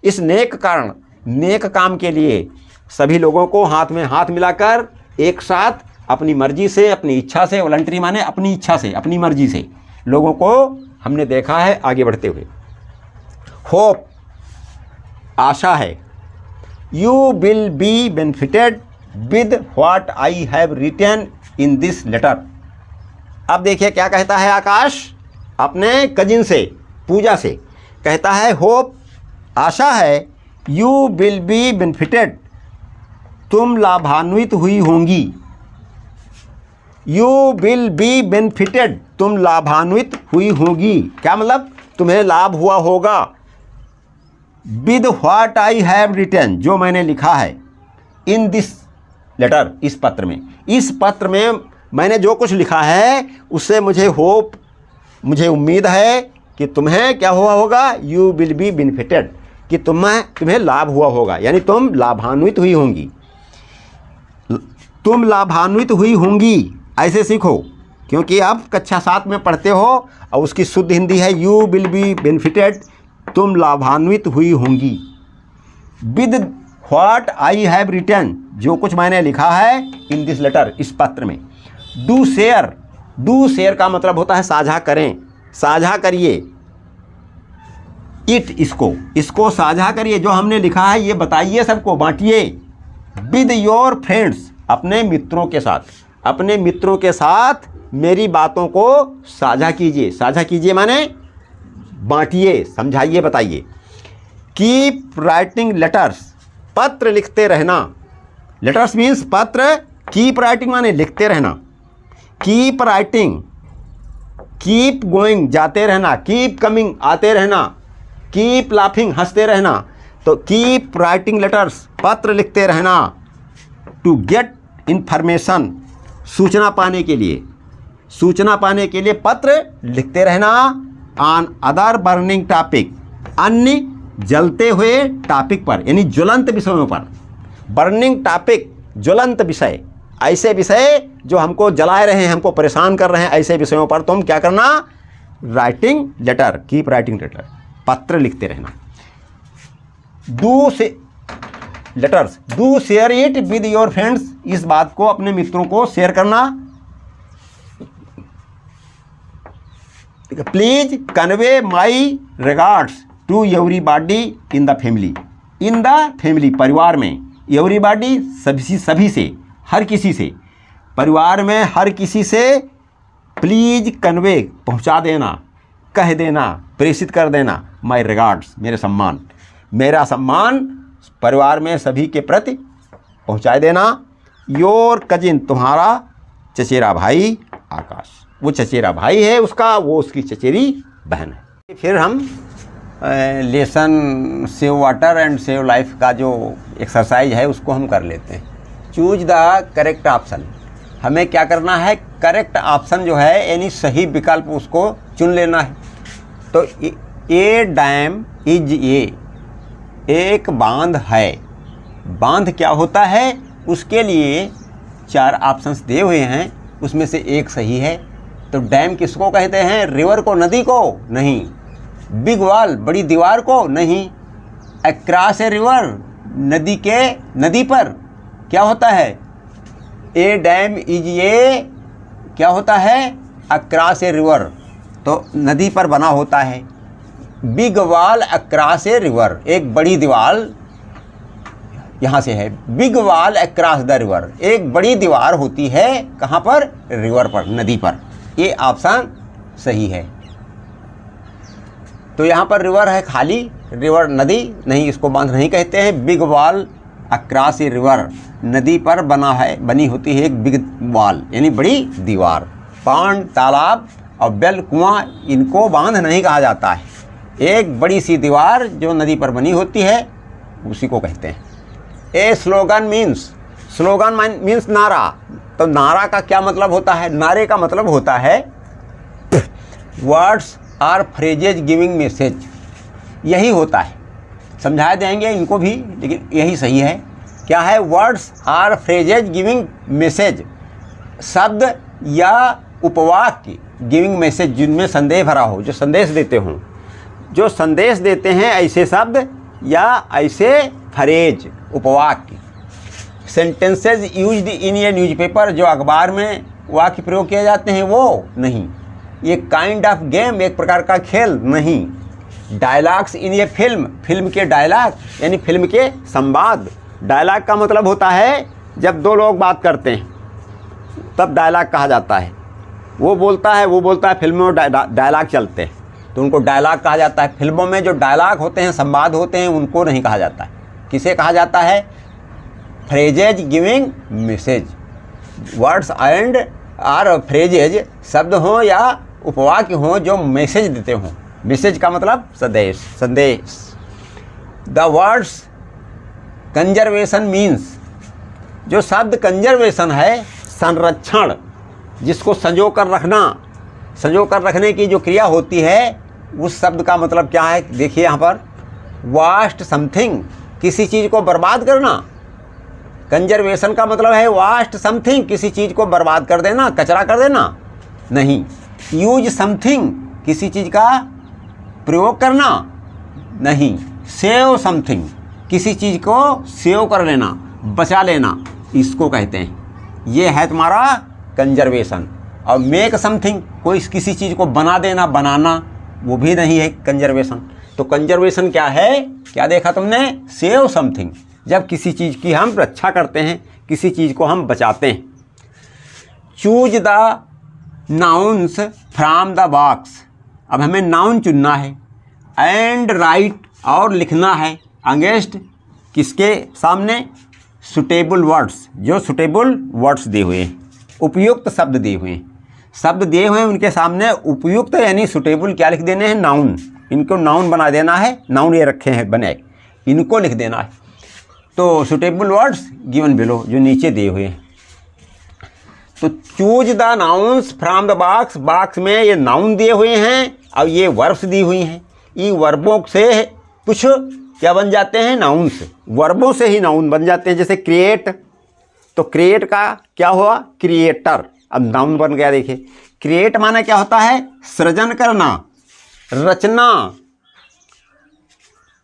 इस नेक कारण, नेक काम के लिए सभी लोगों को हाथ में हाथ मिलाकर एक साथ अपनी मर्जी से, अपनी इच्छा से, वॉलंटरी माने अपनी इच्छा से, अपनी मर्जी से लोगों को हमने देखा है आगे बढ़ते हुए। होप, आशा है। You will be benefited with what I have written in this letter. अब देखिए क्या कहता है आकाश अपने कजिन से, पूजा से। कहता है होप, आशा है। यू विल बी बेनिफिटेड, तुम लाभान्वित हुई होंगी। यू विल बी बेनिफिटेड, तुम लाभान्वित हुई होगी। क्या मतलब? तुम्हें लाभ हुआ होगा। With what I have written, जो मैंने लिखा है। इन दिस लेटर, इस पत्र में। इस पत्र में मैंने जो कुछ लिखा है उससे मुझे होप, मुझे उम्मीद है कि तुम्हें क्या हुआ होगा? यू विल बी बेनिफिटेड, कि तुम्हें लाभ हुआ होगा, यानी तुम लाभान्वित हुई होंगी। तुम लाभान्वित हुई होंगी, ऐसे सीखो, क्योंकि आप कक्षा 7 में पढ़ते हो और उसकी शुद्ध हिंदी है यू विल बी बेनिफिटेड, तुम लाभान्वित हुई होंगी। With what I have written, जो कुछ मैंने लिखा है इन दिस लेटर, इस पत्र में। डू शेयर, डू शेयर का मतलब होता है साझा करें, साझा करिए। इट, इसको साझा करिए, जो हमने लिखा है ये बताइए, सबको बांटिए। विद योर फ्रेंड्स, अपने मित्रों के साथ, अपने मित्रों के साथ मेरी बातों को साझा कीजिए। साझा कीजिए माने बांटिए, समझाइए, बताइए। कीप राइटिंग लेटर्स, पत्र लिखते रहना। लेटर्स मीन्स पत्र। कीप राइटिंग माने लिखते रहना। कीप राइटिंग, कीप गोइंग, जाते रहना। कीप कमिंग, आते रहना। कीप लाफिंग, हंसते रहना। तो कीप राइटिंग लेटर्स, पत्र लिखते रहना। टू गेट इंफॉर्मेशन, सूचना पाने के लिए, सूचना पाने के लिए पत्र लिखते रहना। ऑन अदर बर्निंग टॉपिक, अन्य जलते हुए टॉपिक पर, यानी ज्वलंत विषयों पर। बर्निंग टॉपिक, ज्वलंत विषय, ऐसे विषय जो हमको जलाए रहे हैं, हमको परेशान कर रहे हैं, ऐसे विषयों पर तुम क्या करना? Writing letter, keep writing letter, पत्र लिखते रहना। डू से letters, do share it with your friends, इस बात को अपने मित्रों को शेयर करना। Please convey my regards to everybody in the family. In the family, परिवार में। एवरीबॉडी, सभी से, हर किसी से। परिवार में हर किसी से प्लीज कन्वे, पहुंचा देना, कह देना, प्रेषित कर देना। माई रिगार्ड्स, मेरे सम्मान, मेरा सम्मान परिवार में सभी के प्रति पहुँचा देना। योर कजिन, तुम्हारा चचेरा भाई आकाश। वो चचेरा भाई है उसका, वो उसकी चचेरी बहन है। फिर हम lesson save water and save life का जो एक्सरसाइज है उसको हम कर लेते हैं। Choose the correct option. हमें क्या करना है, करेक्ट ऑप्शन जो है यानी सही विकल्प उसको चुन लेना है। तो ए डैम इज एक बांध है। बांध क्या होता है, उसके लिए 4 ऑप्शंस दिए हुए हैं, उसमें से एक सही है। तो डैम किसको कहते हैं, रिवर को, नदी को? नहीं। बिग वॉल, बड़ी दीवार को? नहीं। अक्रॉस ए रिवर, नदी पर क्या होता है, ए डैम इज क्या होता है, अक्रॉस ए रिवर, तो नदी पर बना होता है। Big wall across a river, एक बड़ी दीवार यहाँ से है। Big wall across the river, एक बड़ी दीवार होती है कहाँ पर, रिवर पर, नदी पर। ये ऑप्शन सही है। तो यहाँ पर रिवर है खाली, रिवर नदी नहीं, इसको बांध नहीं कहते हैं। Big wall across a river, नदी पर बनी होती है एक बिग वॉल यानी बड़ी दीवार। पांड, तालाब और बेल, कुआं, इनको बांध नहीं कहा जाता है। एक बड़ी सी दीवार जो नदी पर बनी होती है उसी को कहते हैं। ए स्लोगन मीन्स नारा। तो नारा का क्या मतलब होता है, नारे का मतलब होता है words or phrases giving message, यही होता है। समझा देंगे इनको भी, लेकिन यही सही है। क्या है, words or phrases giving message, शब्द या उपवाक्य गिविंग मैसेज, जिनमें संदेश भरा हो, जो संदेश देते हों, जो संदेश देते हैं ऐसे शब्द या ऐसे फ्रेज, उपवाक्य। Sentences used in a newspaper, जो अखबार में वाक्य प्रयोग किए जाते हैं वो नहीं। ये काइंड ऑफ गेम, एक प्रकार का खेल नहीं। डायलॉग्स इन ए फिल्म के डायलॉग यानी फिल्म के संवाद। डायलॉग का मतलब होता है जब 2 लोग बात करते हैं तब डायलॉग कहा जाता है। वो बोलता है, फिल्मों में डायलॉग चलते हैं तो उनको डायलॉग कहा जाता है। फिल्मों में जो डायलॉग होते हैं, संवाद होते हैं, उनको नहीं कहा जाता है। किसे कहा जाता है, phrases giving message. Words and or phrases, शब्द हों या उपवाक्य हों जो मैसेज देते हों। मैसेज का मतलब संदेश। द वर्ड्स कंजर्वेशन मीन्स, जो शब्द कंजर्वेशन है, संरक्षण, जिसको संजो कर रखना, संजो कर रखने की जो क्रिया होती है, उस शब्द का मतलब क्या है, देखिए यहाँ पर। वास्ट समथिंग, किसी चीज़ को बर्बाद करना। कंजर्वेशन का मतलब है वास्ट समथिंग, किसी चीज़ को बर्बाद कर देना, कचरा कर देना नहीं। यूज समथिंग, किसी चीज़ का प्रयोग करना नहीं। सेव समथिंग, किसी चीज़ को सेव कर लेना, बचा लेना, इसको कहते हैं। ये है तुम्हारा कंजर्वेशन। और मेक समथिंग, कोई किसी चीज़ को बना देना, बनाना, वो भी नहीं है कंजर्वेशन। तो कंजर्वेशन क्या है, क्या देखा तुमने, सेव समथिंग, जब किसी चीज़ की हम रक्षा करते हैं, किसी चीज़ को हम बचाते हैं। Choose the nouns from the box, अब हमें नाउन चुनना है। एंड राइट, और लिखना है अगेंस्ट, किसके सामने, सुटेबल वर्ड्स, जो सुटेबल वर्ड्स दिए हुए हैं, उपयुक्त शब्द दिए हुए हैं। शब्द दिए हुए हैं उनके सामने उपयुक्त यानी सुटेबल क्या लिख देने हैं, नाउन। इनको नाउन बना देना है, नाउन ये रखे हैं बने, इनको लिख देना है। तो सुटेबल वर्ड्स गिवन बिलो, जो नीचे दिए हुए हैं। तो choose the nouns from the box, box में ये नाउन दिए हुए हैं और ये वर्ब्स दी हुई हैं। ये वर्बों से कुछ क्या बन जाते हैं, नाउन्स। वर्बों से ही नाउन बन जाते हैं। जैसे क्रिएट, तो क्रिएट का क्या हुआ, क्रिएटर, अब नाउन बन गया। देखिए क्रिएट माना क्या होता है, सृजन करना, रचना।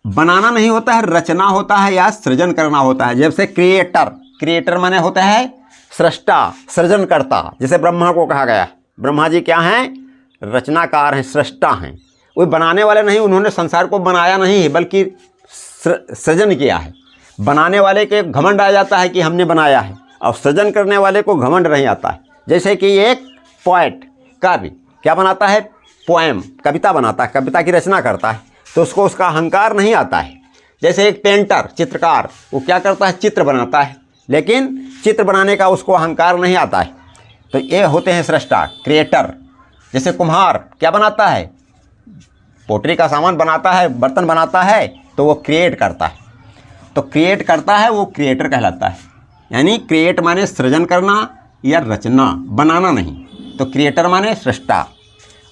बनाना नहीं होता है, रचना होता है या सृजन करना होता है। जैसे क्रिएटर, क्रिएटर माने होता है सृष्टा, सृजनकर्ता। जैसे ब्रह्मा को कहा गया, ब्रह्मा जी क्या हैं, रचनाकार हैं, सृष्टा हैं। वो बनाने वाले नहीं, उन्होंने संसार को बनाया नहीं है बल्कि सृजन किया है। बनाने वाले के घमंड आ जाता है कि हमने बनाया है, और सृजन करने वाले को घमंड नहीं आता है। जैसे कि एक पोएट, कवि क्या बनाता है, पोएम, कविता बनाता है, कविता की रचना करता है, तो उसको उसका अहंकार नहीं आता है। जैसे एक पेंटर, चित्रकार, वो क्या करता है, चित्र बनाता है, लेकिन चित्र बनाने का उसको अहंकार नहीं आता है। तो ये होते हैं सृष्टा, क्रिएटर। जैसे कुम्हार क्या बनाता है, पोटरी का सामान बनाता है, बर्तन बनाता है, तो वो क्रिएट करता है। तो क्रिएट करता है वो क्रिएटर कहलाता है। यानी क्रिएट माने सृजन करना या रचना, बनाना नहीं। तो क्रिएटर माने सृष्टा।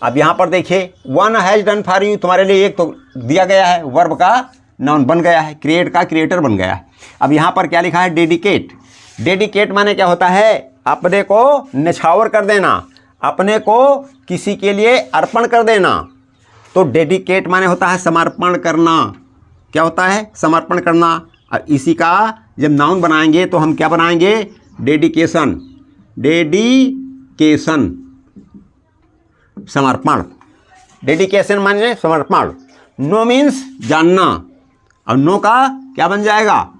अब यहाँ पर देखिए, one has done for you, तुम्हारे लिए एक तो दिया गया है, वर्ब का नाउन बन गया है, क्रिएट का क्रिएटर बन गया है। अब यहाँ पर क्या लिखा है, डेडिकेट। डेडिकेट माने क्या होता है, अपने को निछावर कर देना, अपने को किसी के लिए अर्पण कर देना। तो डेडिकेट माने होता है समर्पण करना। क्या होता है, समर्पण करना। और इसी का जब नाउन बनाएंगे तो हम क्या बनाएंगे, डेडिकेशन। डेडिकेशन समर्पण। डेडिकेशन माने समर्पण। नो मीन्स जानना, और नो का क्या बन जाएगा,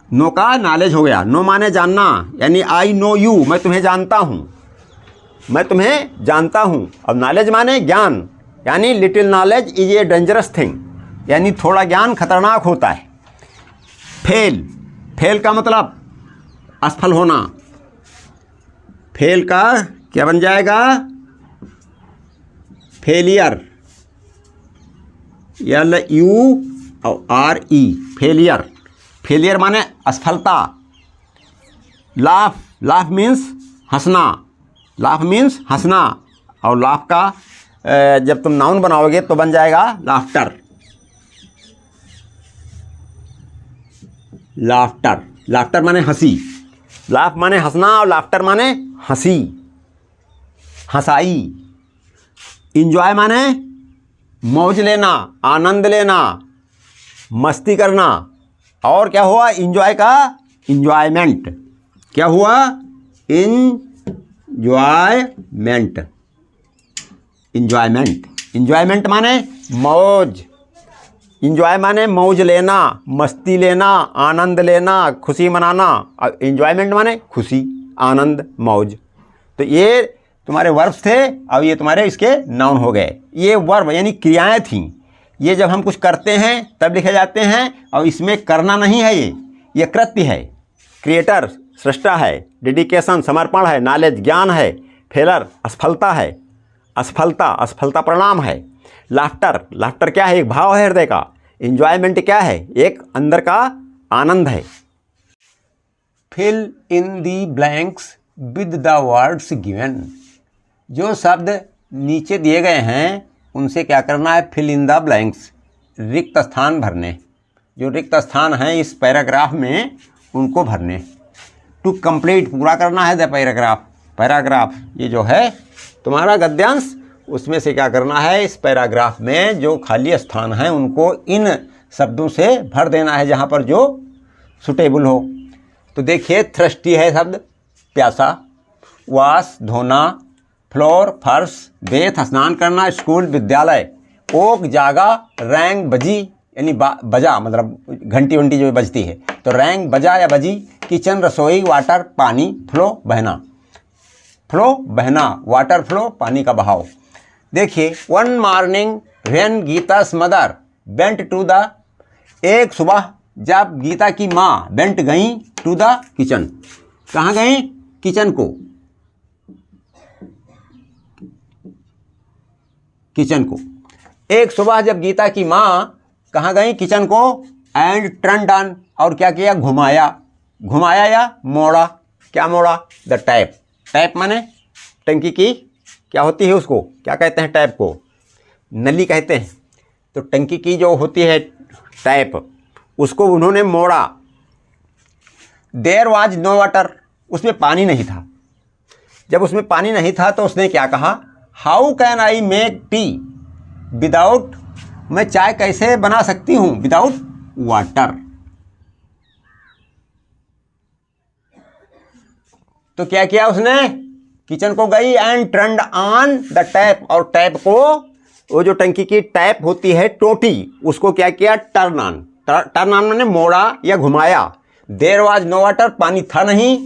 नो का नॉलेज हो गया। नो माने जानना, यानी आई नो यू, मैं तुम्हें जानता हूँ, मैं तुम्हें जानता हूँ। अब नॉलेज माने ज्ञान, यानी little knowledge is a dangerous thing, यानी थोड़ा ज्ञान खतरनाक होता है। फेल, फेल का मतलब असफल होना। फेल का क्या बन जाएगा, फेलियर, LURE, फेलियर। फेलियर माने असफलता। लाफ, लाफ मीन्स हंसना, लाफ मीन्स हंसना। और लाफ का जब तुम नाउन बनाओगे तो बन जाएगा लाफ्टर। लाफ्टर, लाफ्टर माने हंसी। लाफ माने हंसना और लाफ्टर माने हंसी, हंसाई। इंजॉय माने मौज लेना, आनंद लेना, मस्ती करना। और क्या हुआ, इंजॉय का इंजॉयमेंट। क्या हुआ, इंजॉयमेंट। इंजॉयमेंट, इंजॉयमेंट माने मौज। इंजॉय माने मौज लेना, मस्ती लेना, आनंद लेना, खुशी मनाना। और इंजॉयमेंट माने खुशी, आनंद, मौज। तो ये तुम्हारे वर्ब्स थे, और ये तुम्हारे इसके नाउन हो गए। ये वर्ब यानी क्रियाएं थीं। ये जब हम कुछ करते हैं तब लिखे जाते हैं, और इसमें करना नहीं है, ये कृत्य है। क्रिएटर सृष्टा है, डेडिकेशन समर्पण है, नॉलेज ज्ञान है, फेलर असफलता है, असफलता असफलता परिणाम है। लाफ्टर, लाफ्टर क्या है, एक भाव है हृदय का। इंजॉयमेंट क्या है, एक अंदर का आनंद है। Fill in the blanks with the words given. जो शब्द नीचे दिए गए हैं उनसे क्या करना है, फिल इन द ब्लैंक्स, रिक्त स्थान भरने। जो रिक्त स्थान हैं इस पैराग्राफ में उनको भरने। टू कंप्लीट, पूरा करना है द पैराग्राफ। पैराग्राफ ये जो है तुम्हारा गद्यांश, उसमें से क्या करना है, इस पैराग्राफ में जो खाली स्थान हैं उनको इन शब्दों से भर देना है जहाँ पर जो सुटेबल हो। तो देखिए, थ्रस्टी है शब्द, प्यासा। वाश धोना, फ्लोर फर्श, बेथ स्नान करना, स्कूल विद्यालय। ओक जागा, रैंग बजी, यानी बजा मतलब घंटी वंटी जो बजती है, तो रैंग बजा या बजी। किचन रसोई, वाटर पानी, फ्लो बहना, फ्लो बहना, वाटर फ्लो पानी का बहाव। देखिए, one morning when Gita's mother went to the, एक सुबह जब गीता की माँ वेंट गई टू द किचन, कहाँ गई, किचन को, किचन को। एक सुबह जब गीता की माँ कहाँ गई, किचन को। एंड टर्न ऑन, और क्या किया, घुमाया, घुमाया या मोड़ा। क्या मोड़ा, द टैप। टैप माने टंकी की क्या होती है, उसको क्या कहते हैं, टैप को नली कहते हैं। तो टंकी की जो होती है टैप, उसको उन्होंने मोड़ा। देयर वाज नो वाटर, उसमें पानी नहीं था। जब उसमें पानी नहीं था तो उसने क्या कहा, how can I make tea without, मैं चाय कैसे बना सकती हूँ विदाउट वाटर। तो क्या किया उसने, किचन को गई and turned on the tap, और टैप को, वो जो टंकी की टैप होती है टोटी, उसको क्या किया, टर्न ऑन। टर्न ऑन मैंने मोड़ा या घुमाया। देयर वाज नो वाटर, पानी था नहीं,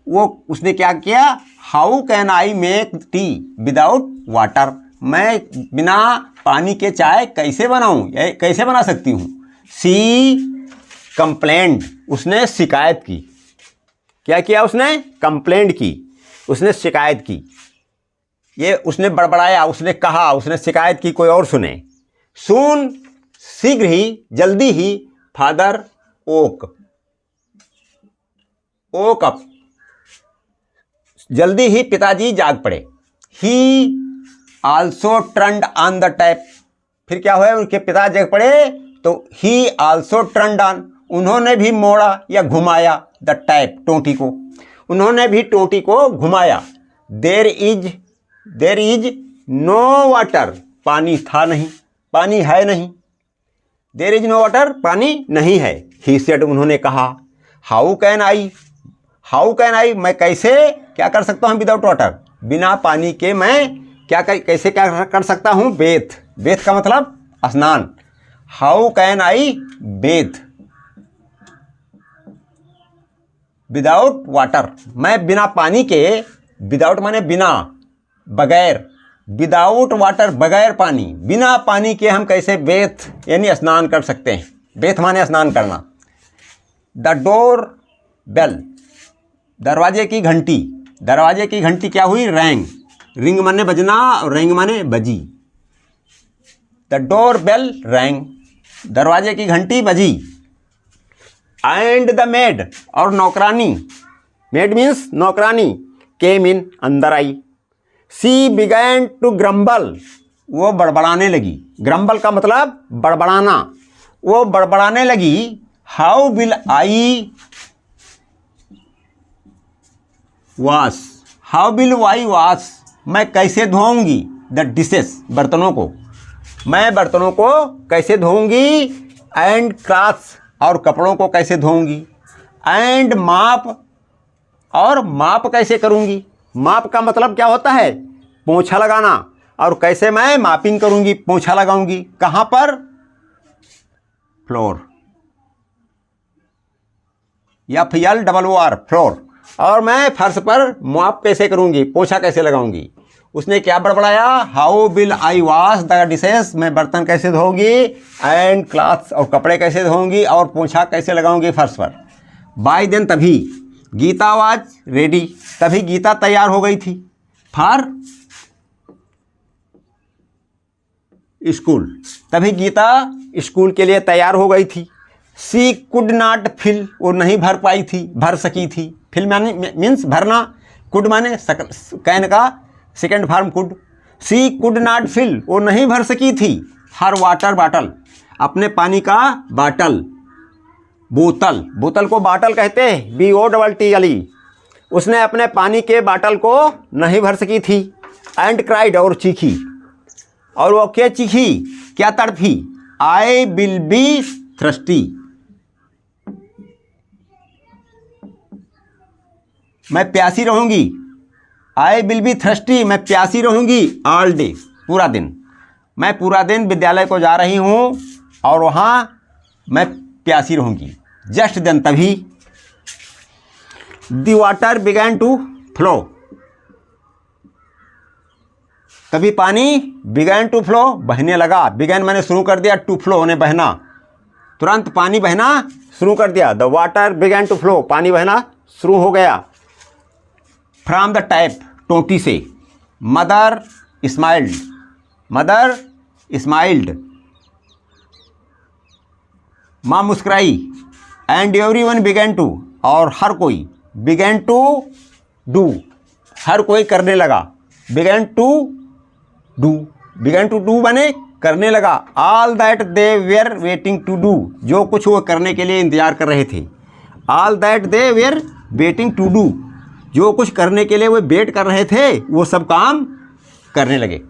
वो उसने क्या किया, how can I make tea without water, मैं बिना पानी के चाय कैसे बनाऊं, कैसे बना सकती हूँ। सी कंप्लेंट, उसने शिकायत की। क्या किया उसने? कंप्लेंट की, उसने शिकायत की। ये उसने बड़बड़ाया, उसने कहा, उसने शिकायत की, कोई और सुने। सून, शीघ्र ही, जल्दी ही। फादर ओक, ओक अप, जल्दी ही पिताजी जाग पड़े। ही also turned on the tap, फिर क्या हुआ? उनके पिता जाग पड़े तो ही आल्सो टर्न्ड ऑन, उन्होंने भी मोड़ा या घुमाया द टैप, टोंटी को, उन्होंने भी टोंटी को घुमाया। देर इज नो वाटर, पानी था नहीं, पानी है नहीं। देर इज नो वाटर, पानी नहीं है। ही सेड, उन्होंने कहा। हाउ कैन आई, मैं कैसे क्या कर सकता हूँ? विदाउट वाटर, बिना पानी के मैं कैसे क्या कर सकता हूँ? बेथ का मतलब स्नान। How can I Beth without water, मैं बिना पानी के, विदाउट माने बिना, बगैर, विदाउट वाटर बगैर पानी, बिना पानी के हम कैसे बेथ यानी स्नान कर सकते हैं। बेथ माने स्नान करना। द डोर बेल, दरवाजे की घंटी, दरवाजे की घंटी क्या हुई? रैंग, रिंग माने बजना और रैंग माने बजी। द डोर बेल रैंग, दरवाजे की घंटी बजी। एंड द मेड, और नौकरानी, मेड मीन्स नौकरानी, केम इन, अंदर आई। सी बिगैन टू ग्रम्बल, वो बड़बड़ाने लगी। ग्रम्बल का मतलब बड़बड़ाना, वो बड़बड़ाने लगी। How will I wash, how will I wash, मैं कैसे धोऊंगी। द डिशेस, बर्तनों को, मैं बर्तनों को कैसे धोऊंगी। एंड क्लॉथ्स, और कपड़ों को कैसे धोऊंगी। एंड माप, और माप कैसे करूंगी। माप का मतलब क्या होता है? पोंछा लगाना। और कैसे मैं मापिंग करूंगी, पोंछा लगाऊंगी। कहां पर? फ्लोर, या FLOR, फ्लोर। और मैं फर्श पर माप कैसे करूंगी, पोंछा कैसे लगाऊंगी। उसने क्या बड़बड़ाया? How will I wash the dishes, मैं बर्तन कैसे धोऊंगी। एंड क्लॉथ्स, और कपड़े कैसे धोऊंगी। और पोंछा कैसे लगाऊंगी फर्श पर। बाय देन, तभी, गीता वाज रेडी, तभी गीता तैयार हो गई थी। फॉर स्कूल, तभी गीता स्कूल के लिए तैयार हो गई थी। सी कुड नॉट फिल, वो नहीं भर सकी थी। फिल माने मीन्स भरना, कुड माने कैन का second form could. She could not fill, वो नहीं भर सकी थी। हर वाटर बाटल, अपने पानी का बाटल, बोतल, बोतल को बाटल कहते हैं, BOTTLE। उसने अपने पानी के बाटल को नहीं भर सकी थी। एंड क्राइड, और चीखी। और वो क्या चीखी, क्या तड़फी। आई विल बी थ्रस्टी, मैं प्यासी रहूंगी। आई विल बी थ्रस्टी, मैं प्यासी रहूंगी। ऑल डे, पूरा दिन, मैं पूरा दिन विद्यालय को जा रही हूँ और वहाँ मैं प्यासी रहूंगी। जस्ट देन, तभी, the water began to flow, तभी पानी बिगैन टू फ्लो, बहने लगा। बिगैन मैंने शुरू कर दिया, टू फ्लो होने बहना, तुरंत पानी बहना शुरू कर दिया। The water began to flow, पानी बहना शुरू हो गया। फ्रॉम द टैप, टोंटी से। मदर स्माइल्ड, मदर स्माइल्ड, माँ मुस्कुराई। एंड एवरीवन बिगैन टू, और हर कोई, बिगैन टू डू, हर कोई करने लगा। बिगैन टू डू बने करने लगा। All that they were waiting to do, जो कुछ वो करने के लिए इंतजार कर रहे थे। All that they were waiting to do, जो कुछ करने के लिए वो वेट कर रहे थे, वो सब काम करने लगे।